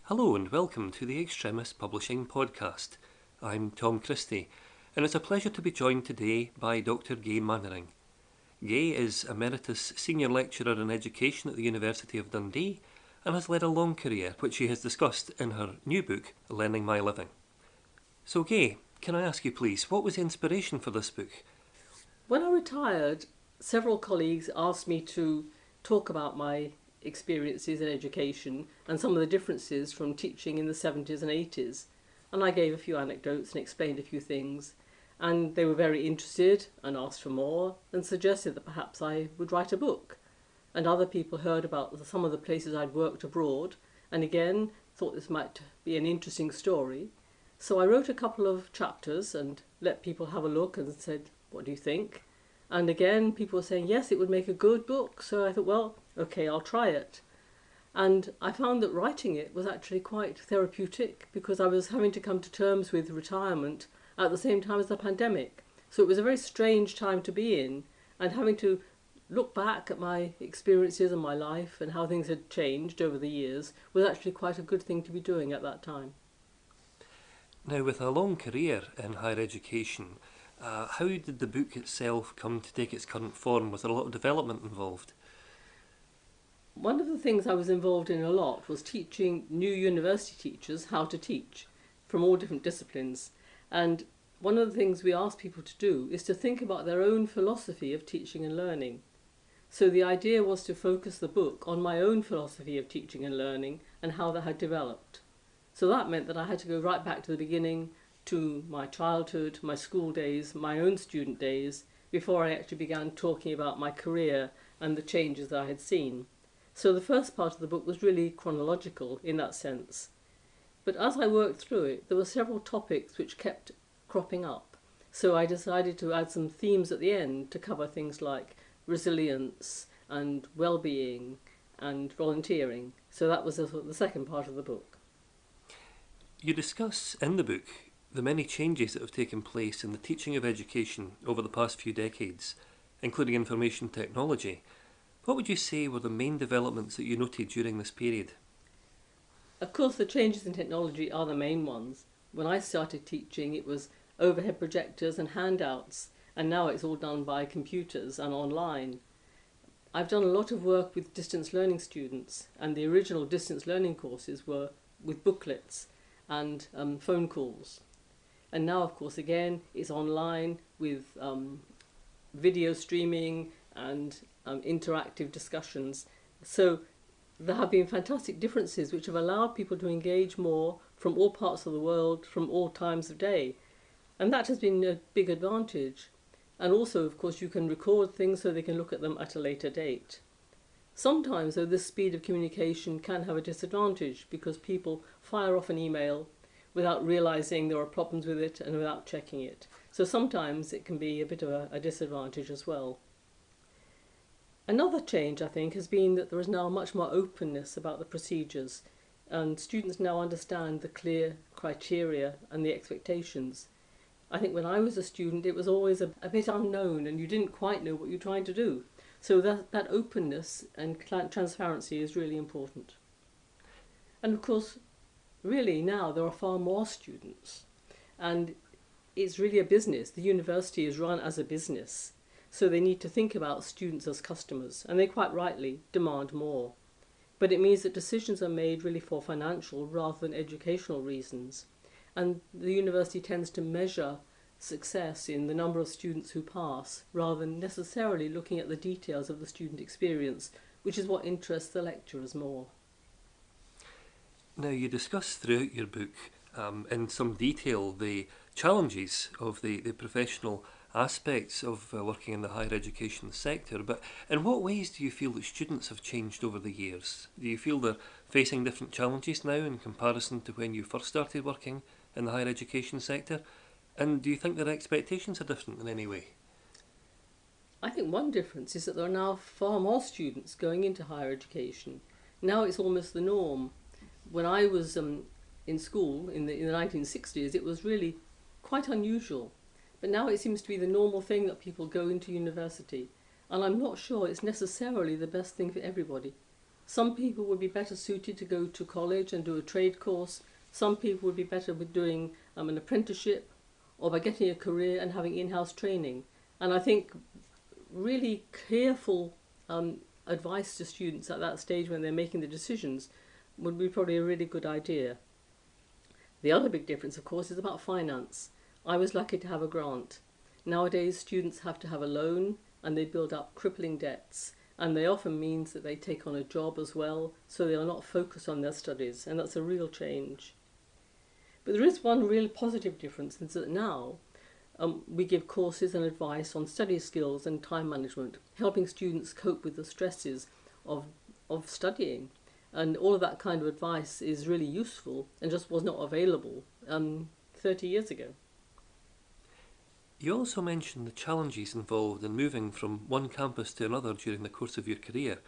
Hello and welcome to the Extremis Publishing Podcast. I'm Tom Christie, and it's a pleasure to be joined today by Dr. Gaye Manwaring. Gaye is Emeritus Senior Lecturer in Education at the University of Dundee and has led a long career, which she has discussed in her new book, Learning My Living. So Gaye, can I ask you please, what was the inspiration for this book? When I retired, several colleagues asked me to talk about my experiences in education and some of the differences from teaching in the 70s and 80s. And I gave a few anecdotes and explained a few things. And they were very interested and asked for more and suggested that perhaps I would write a book. And other people heard about some of the places I'd worked abroad and again thought this might be an interesting story. So I wrote a couple of chapters and let people have a look and said, "What do you think?" And again, people were saying, yes, it would make a good book. So I thought, well, okay, I'll try it. And I found that writing it was actually quite therapeutic because I was having to come to terms with retirement at the same time as the pandemic. So it was a very strange time to be in, and having to look back at my experiences and my life and how things had changed over the years was actually quite a good thing to be doing at that time. Now, with a long career in higher education, how did the book itself come to take its current form? Was there a lot of development involved? One of the things I was involved in a lot was teaching new university teachers how to teach from all different disciplines. And one of the things we ask people to do is to think about their own philosophy of teaching and learning. So the idea was to focus the book on my own philosophy of teaching and learning and how that had developed. So that meant that I had to go right back to the beginning, to my childhood, my school days, my own student days, before I actually began talking about my career and the changes that I had seen. So the first part of the book was really chronological in that sense. But as I worked through it, there were several topics which kept cropping up. So I decided to add some themes at the end to cover things like resilience and well-being and volunteering. So that was the second part of the book. You discuss in the book the many changes that have taken place in the teaching of education over the past few decades, including information technology. What would you say were the main developments that you noted during this period? Of course, the changes in technology are the main ones. When I started teaching, it was overhead projectors and handouts, and now it's all done by computers and online. I've done a lot of work with distance learning students, and the original distance learning courses were with booklets and phone calls. And now, of course, again, it's online with video streaming and interactive discussions. So there have been fantastic differences which have allowed people to engage more from all parts of the world, from all times of day. And that has been a big advantage. And also, of course, you can record things so they can look at them at a later date. Sometimes, though, this speed of communication can have a disadvantage because people fire off an email without realising there are problems with it and without checking it. So sometimes it can be a bit of a disadvantage as well. Another change, I think, has been that there is now much more openness about the procedures, and students now understand the clear criteria and the expectations. I think when I was a student, it was always a bit unknown and you didn't quite know what you're trying to do. So that openness and transparency is really important. And of course, really now there are far more students, and it's really a business. The university is run as a business, so they need to think about students as customers, and they quite rightly demand more. But it means that decisions are made really for financial rather than educational reasons, and the university tends to measure success in the number of students who pass rather than necessarily looking at the details of the student experience, which is what interests the lecturers more. Now, you discuss throughout your book in some detail the challenges of the professional aspects of working in the higher education sector, but in what ways do you feel that students have changed over the years? Do you feel they're facing different challenges now in comparison to when you first started working in the higher education sector? And do you think their expectations are different in any way? I think one difference is that there are now far more students going into higher education. Now it's almost the norm. When I was in school in the 1960s, it was really quite unusual. But now it seems to be the normal thing that people go into university. And I'm not sure it's necessarily the best thing for everybody. Some people would be better suited to go to college and do a trade course. Some people would be better with doing an apprenticeship or by getting a career and having in-house training. And I think really careful advice to students at that stage when they're making the decisions would be probably a really good idea. The other big difference, of course, is about finance. I was lucky to have a grant. Nowadays, students have to have a loan and they build up crippling debts. And they often means that they take on a job as well, so they are not focused on their studies, and that's a real change. But there is one real positive difference, is that now we give courses and advice on study skills and time management, helping students cope with the stresses of studying. And all of that kind of advice is really useful and just was not available 30 years ago. You also mentioned the challenges involved in moving from one campus to another during the course of your career.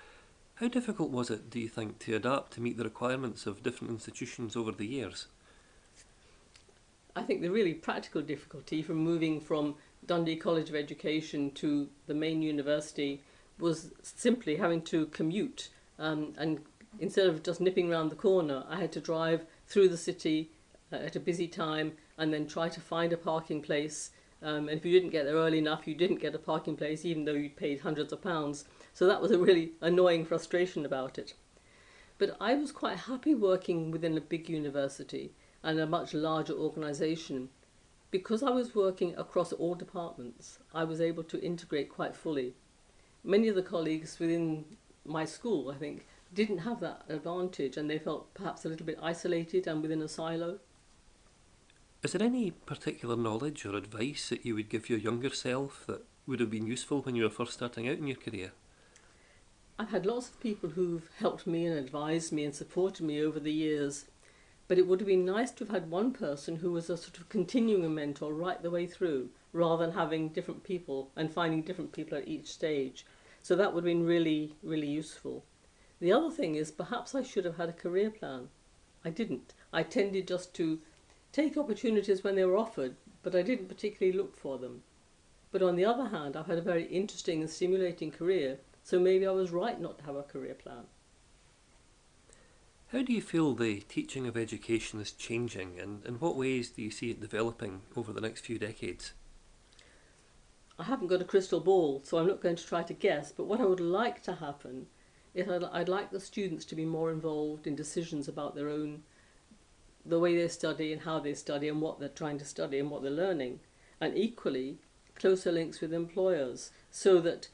How difficult was it, do you think, to adapt to meet the requirements of different institutions over the years? I think the really practical difficulty from moving from Dundee College of Education to the main university was simply having to commute. And instead of just nipping around the corner, I had to drive through the city at a busy time and then try to find a parking place. And if you didn't get there early enough, you didn't get a parking place, even though you'd paid hundreds of pounds. So that was a really annoying frustration about it. But I was quite happy working within a big university and a much larger organisation. Because I was working across all departments, I was able to integrate quite fully. Many of the colleagues within my school, I think, didn't have that advantage, and they felt perhaps a little bit isolated and within a silo. Is there any particular knowledge or advice that you would give your younger self that would have been useful when you were first starting out in your career? I've had lots of people who've helped me and advised me and supported me over the years, but it would have been nice to have had one person who was a sort of continuing mentor right the way through, rather than having different people and finding different people at each stage. So that would have been really, really useful. The other thing is perhaps I should have had a career plan. I didn't. I tended just to take opportunities when they were offered, but I didn't particularly look for them. But on the other hand, I've had a very interesting and stimulating career, so maybe I was right not to have a career plan. How do you feel the teaching of education is changing, and in what ways do you see it developing over the next few decades? I haven't got a crystal ball, so I'm not going to try to guess, but what I would like to happen is I'd like the students to be more involved in decisions about their own, the way they study and how they study and what they're trying to study and what they're learning, and equally closer links with employers, so that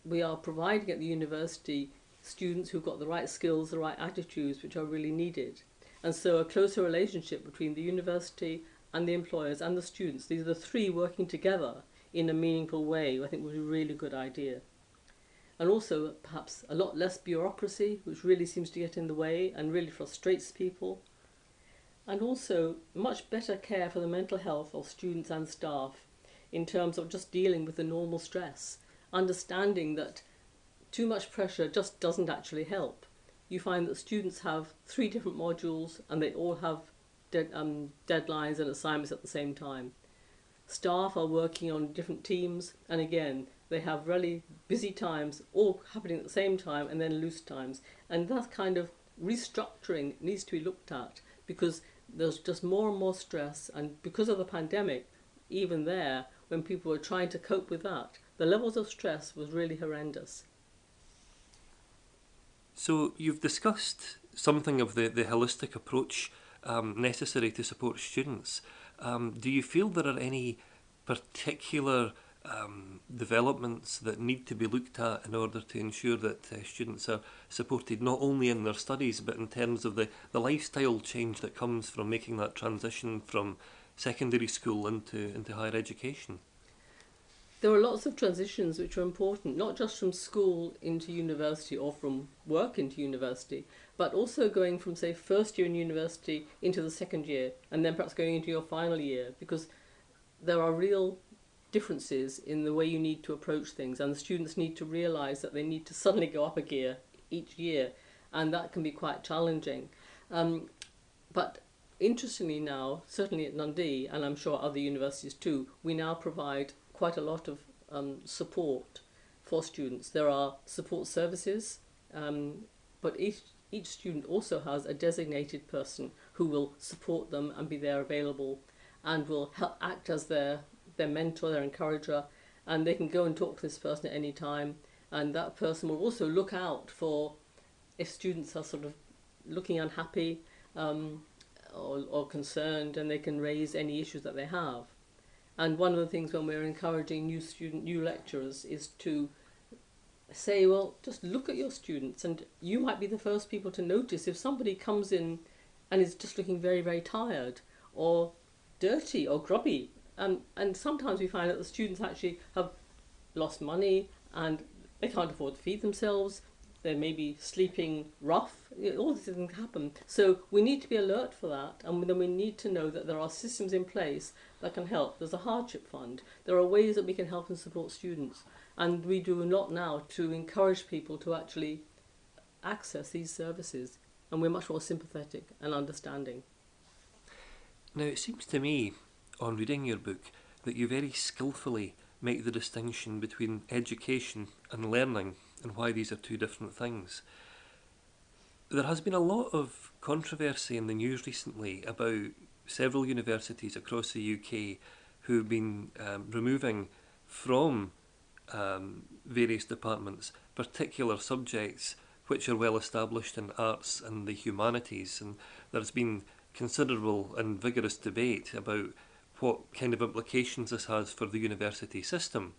we are providing at the university students who've got the right skills, the right attitudes which are really needed. And so a closer relationship between the university and the employers and the students, these are the three working together in a meaningful way, I think would be a really good idea. And also perhaps a lot less bureaucracy, which really seems to get in the way and really frustrates people. And also much better care for the mental health of students and staff in terms of just dealing with the normal stress, understanding that too much pressure just doesn't actually help. You find that students have 3 different modules and they all have deadlines and assignments at the same time. Staff are working on different teams, and again, they have really busy times all happening at the same time and then loose times. And that kind of restructuring needs to be looked at, because there's just more and more stress, and because of the pandemic, even there, when people were trying to cope with that, the levels of stress was really horrendous. So you've discussed something of the holistic approach necessary to support students. Do you feel there are any particular developments that need to be looked at in order to ensure that students are supported not only in their studies but in terms of the lifestyle change that comes from making that transition from secondary school into higher education? There are lots of transitions which are important, not just from school into university or from work into university, but also going from, say, first year in university into the second year, and then perhaps going into your final year, because there are real differences in the way you need to approach things, and the students need to realise that they need to suddenly go up a gear each year, and that can be quite challenging. But interestingly now, certainly at Dundee, and I'm sure other universities too, we now provide quite a lot of but each student also has a designated person who will support them and be there available and will help act as their mentor, their encourager, and they can go and talk to this person at any time, and that person will also look out for if students are sort of looking unhappy or concerned, and they can raise any issues that they have. And one of the things when we're encouraging new lecturers is to say, well, just look at your students, and you might be the first people to notice if somebody comes in and is just looking very, very tired or dirty or grubby. And sometimes we find that the students actually have lost money and they can't afford to feed themselves. They may be sleeping rough. All these things happen. So we need to be alert for that, and then we need to know that there are systems in place that can help. There's a hardship fund. There are ways that we can help and support students. And we do a lot now to encourage people to actually access these services. And we're much more sympathetic and understanding. Now, it seems to me, on reading your book, that you very skillfully make the distinction between education and learning and why these are two different things. There has been a lot of controversy in the news recently about several universities across the UK who have been removing from various departments particular subjects which are well established in arts and the humanities, and there's been considerable and vigorous debate about what kind of implications this has for the university system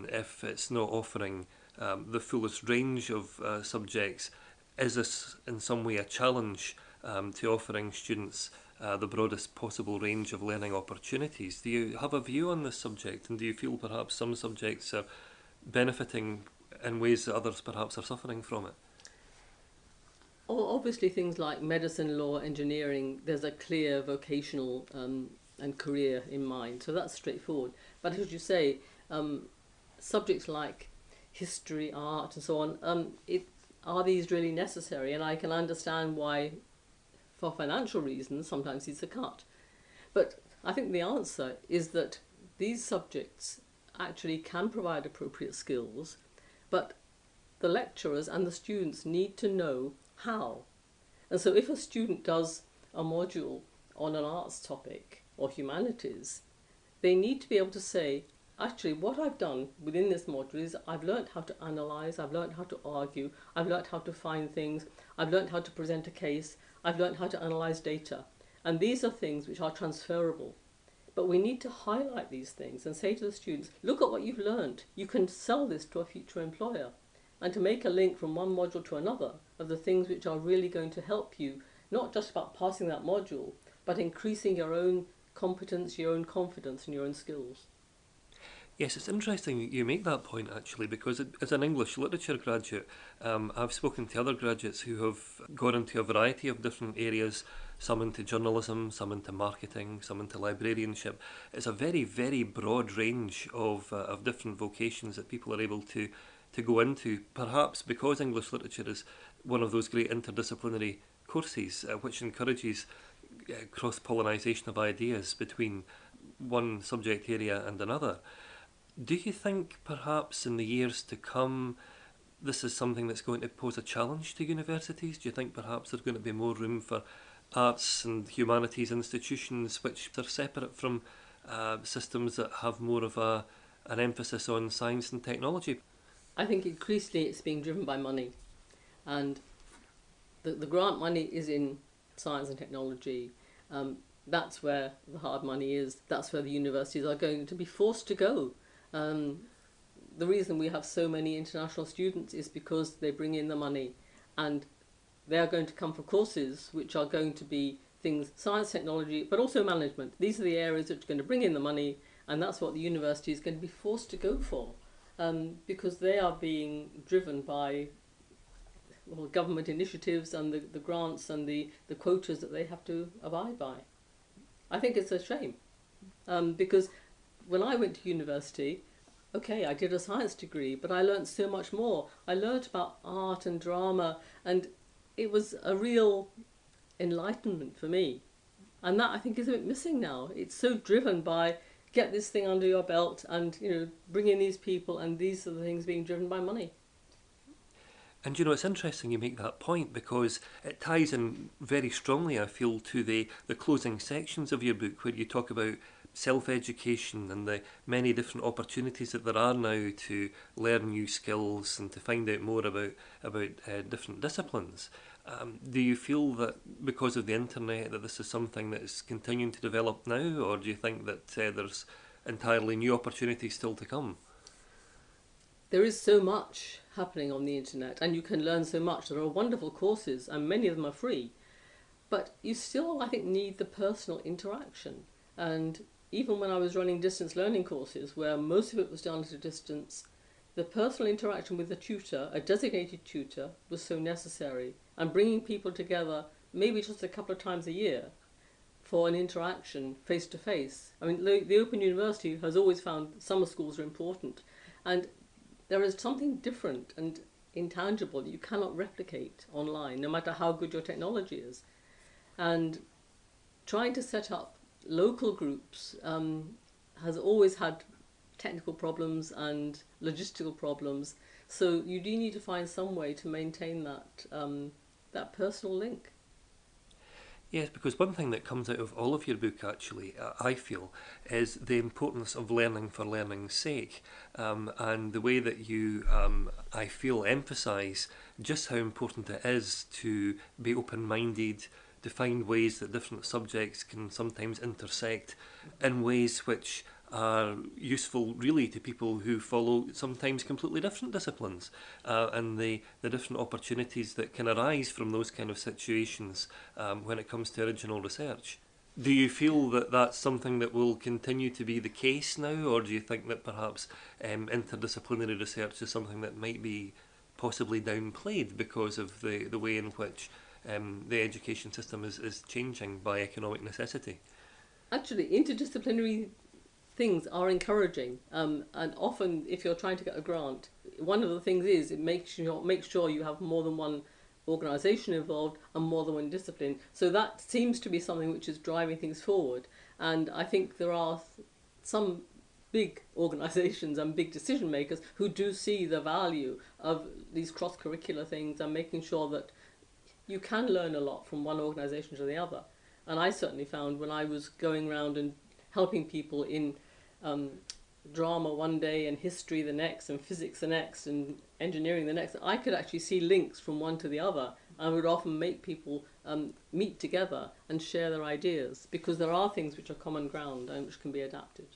if it's not offering the fullest range of subjects. Is this in some way a challenge to offering students the broadest possible range of learning opportunities? Do you have a view on this subject, and do you feel perhaps some subjects are benefiting in ways that others perhaps are suffering from it? Obviously, things like medicine, law, engineering, there's a clear vocational and career in mind, so that's straightforward. But as you say, subjects like history, art, and so on, are these really necessary? And I can understand why, for financial reasons, sometimes these are cut. But I think the answer is that these subjects actually can provide appropriate skills, but the lecturers and the students need to know how. And so if a student does a module on an arts topic or humanities, they need to be able to say, actually, what I've done within this module is I've learnt how to analyse, I've learnt how to argue, I've learnt how to find things, I've learnt how to present a case, I've learnt how to analyse data. And these are things which are transferable. But we need to highlight these things and say to the students, look at what you've learnt. You can sell this to a future employer. And to make a link from one module to another of the things which are really going to help you, not just about passing that module, but increasing your own competence, your own confidence, and your own skills. Yes, it's interesting you make that point actually, because as an English literature graduate, I've spoken to other graduates who have gone into a variety of different areas, some into journalism, some into marketing, some into librarianship. It's a very, very broad range of different vocations that people are able to go into, perhaps because English literature is one of those great interdisciplinary courses which encourages cross-pollinisation of ideas between one subject area and another. Do you think perhaps in the years to come this is something that's going to pose a challenge to universities? Do you think perhaps there's going to be more room for arts and humanities institutions which are separate from systems that have more of an emphasis on science and technology? I think increasingly it's being driven by money. And the grant money is in science and technology. That's where the hard money is. That's where the universities are going to be forced to go. The reason we have so many international students is because they bring in the money, and they are going to come for courses which are going to be things, science, technology, but also management. These are the areas which are going to bring in the money, and that's what the university is going to be forced to go for, because they are being driven by government initiatives and the grants and the quotas that they have to abide by. I think it's a shame, because when I went to university, okay, I did a science degree, but I learnt so much more. I learnt about art and drama, and it was a real enlightenment for me. And that, I think, is a bit missing now. It's so driven by get this thing under your belt and, bring in these people, and these are the things being driven by money. And you know, it's interesting you make that point because it ties in very strongly, I feel, to the closing sections of your book where you talk about self-education and the many different opportunities that there are now to learn new skills and to find out more about different disciplines. Do you feel that because of the internet that this is something that is continuing to develop now, or do you think that there's entirely new opportunities still to come? There is so much happening on the internet, and you can learn so much. There are wonderful courses, and many of them are free. But you still, I think, need the personal interaction. And even when I was running distance learning courses, where most of it was done at a distance, the personal interaction with the tutor, a designated tutor, was so necessary. And bringing people together, maybe just a couple of times a year, for an interaction face to face. I mean, the Open University has always found summer schools are important. And there is something different and intangible that you cannot replicate online, no matter how good your technology is. And trying to set up local groups has always had technical problems and logistical problems. So you do need to find some way to maintain that personal link. Yes, because one thing that comes out of all of your book, actually, I feel, is the importance of learning for learning's sake, and the way that you, I feel, emphasise just how important it is to be open-minded, to find ways that different subjects can sometimes intersect in ways which are useful really to people who follow sometimes completely different disciplines, and the different opportunities that can arise from those kind of situations when it comes to original research. Do you feel that that's something that will continue to be the case now, or do you think that perhaps interdisciplinary research is something that might be possibly downplayed because of the way in which the education system is changing by economic necessity? Actually, interdisciplinary things are encouraging, and often if you're trying to get a grant, one of the things is it makes sure you have more than one organisation involved and more than one discipline. So that seems to be something which is driving things forward. And I think there are some big organisations and big decision makers who do see the value of these cross-curricular things and making sure that you can learn a lot from one organisation to the other. And I certainly found when I was going around and helping people in drama one day and history the next and physics the next and engineering the next, I could actually see links from one to the other. I would often make people meet together and share their ideas because there are things which are common ground and which can be adapted.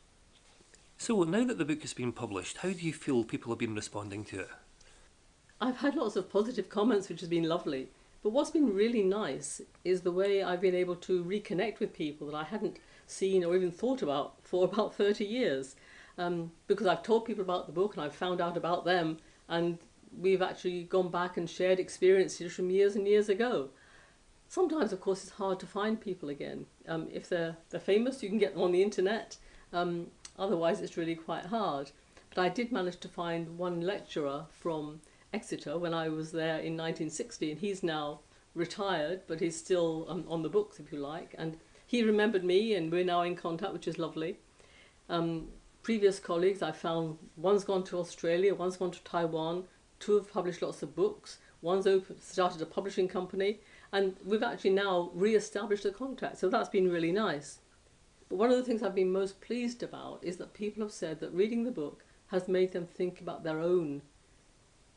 So now that the book has been published, how do you feel people have been responding to it? I've had lots of positive comments, which has been lovely. But what's been really nice is the way I've been able to reconnect with people that I hadn't seen or even thought about for about 30 years. Because I've told people about the book and I've found out about them, and we've actually gone back and shared experiences from years and years ago. Sometimes, of course, it's hard to find people again. If they're famous, you can get them on the internet. Otherwise, it's really quite hard. But I did manage to find one lecturer from Exeter when I was there in 1960, and he's now retired, but he's still on the books, if you like. And he remembered me, and we're now in contact, which is lovely. Previous colleagues I found, one's gone to Australia, one's gone to Taiwan, two have published lots of books, one's started a publishing company, and we've actually now re-established a contact, so that's been really nice. But one of the things I've been most pleased about is that people have said that reading the book has made them think about their own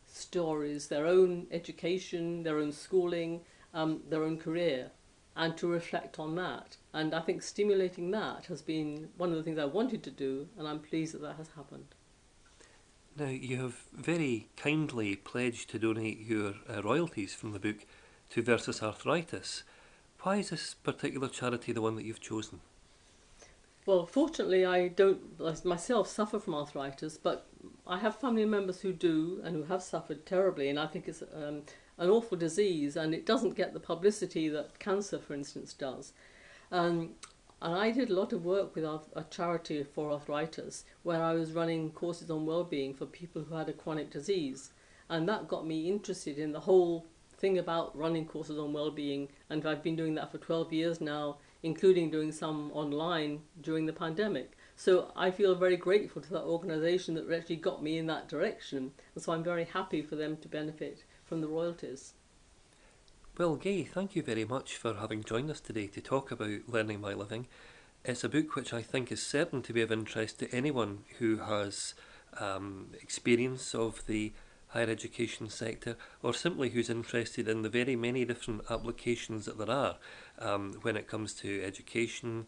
stories, their own education, their own schooling, their own career, and to reflect on that. And I think stimulating that has been one of the things I wanted to do, and I'm pleased that that has happened. Now, you have very kindly pledged to donate your royalties from the book to Versus Arthritis. Why is this particular charity the one that you've chosen? Well, fortunately, I don't myself suffer from arthritis, but I have family members who do and who have suffered terribly, and I think it's an awful disease, and it doesn't get the publicity that cancer, for instance, does. And I did a lot of work with a charity for arthritis, where I was running courses on well-being for people who had a chronic disease, and that got me interested in the whole thing about running courses on well-being, and I've been doing that for 12 years now, including doing some online during the pandemic. So I feel very grateful to that organisation that actually got me in that direction, and so I'm very happy for them to benefit from the royalties. Well, Gaye, thank you very much for having joined us today to talk about Learning by Living. It's a book which I think is certain to be of interest to anyone who has experience of the higher education sector, or simply who's interested in the very many different applications that there are when it comes to education,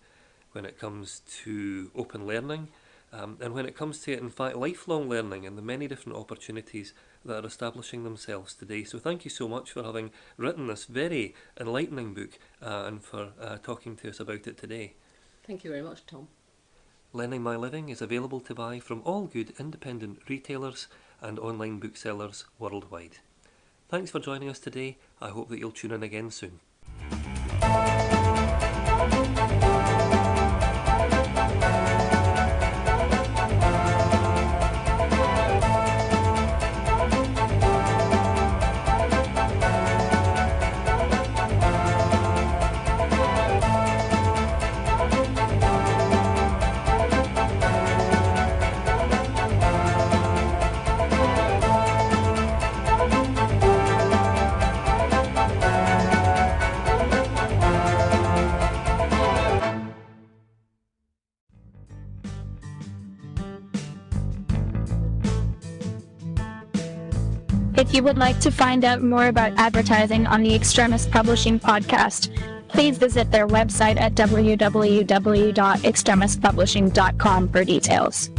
when it comes to open learning, and when it comes to, in fact, lifelong learning and the many different opportunities that are establishing themselves today. So thank you so much for having written this very enlightening book and for talking to us about it today. Thank you very much, Tom. Learning by Living is available to buy from all good independent retailers and online booksellers worldwide. Thanks for joining us today. I hope that you'll tune in again soon. If you would like to find out more about advertising on the Extremist Publishing podcast, please visit their website at www.extremistpublishing.com for details.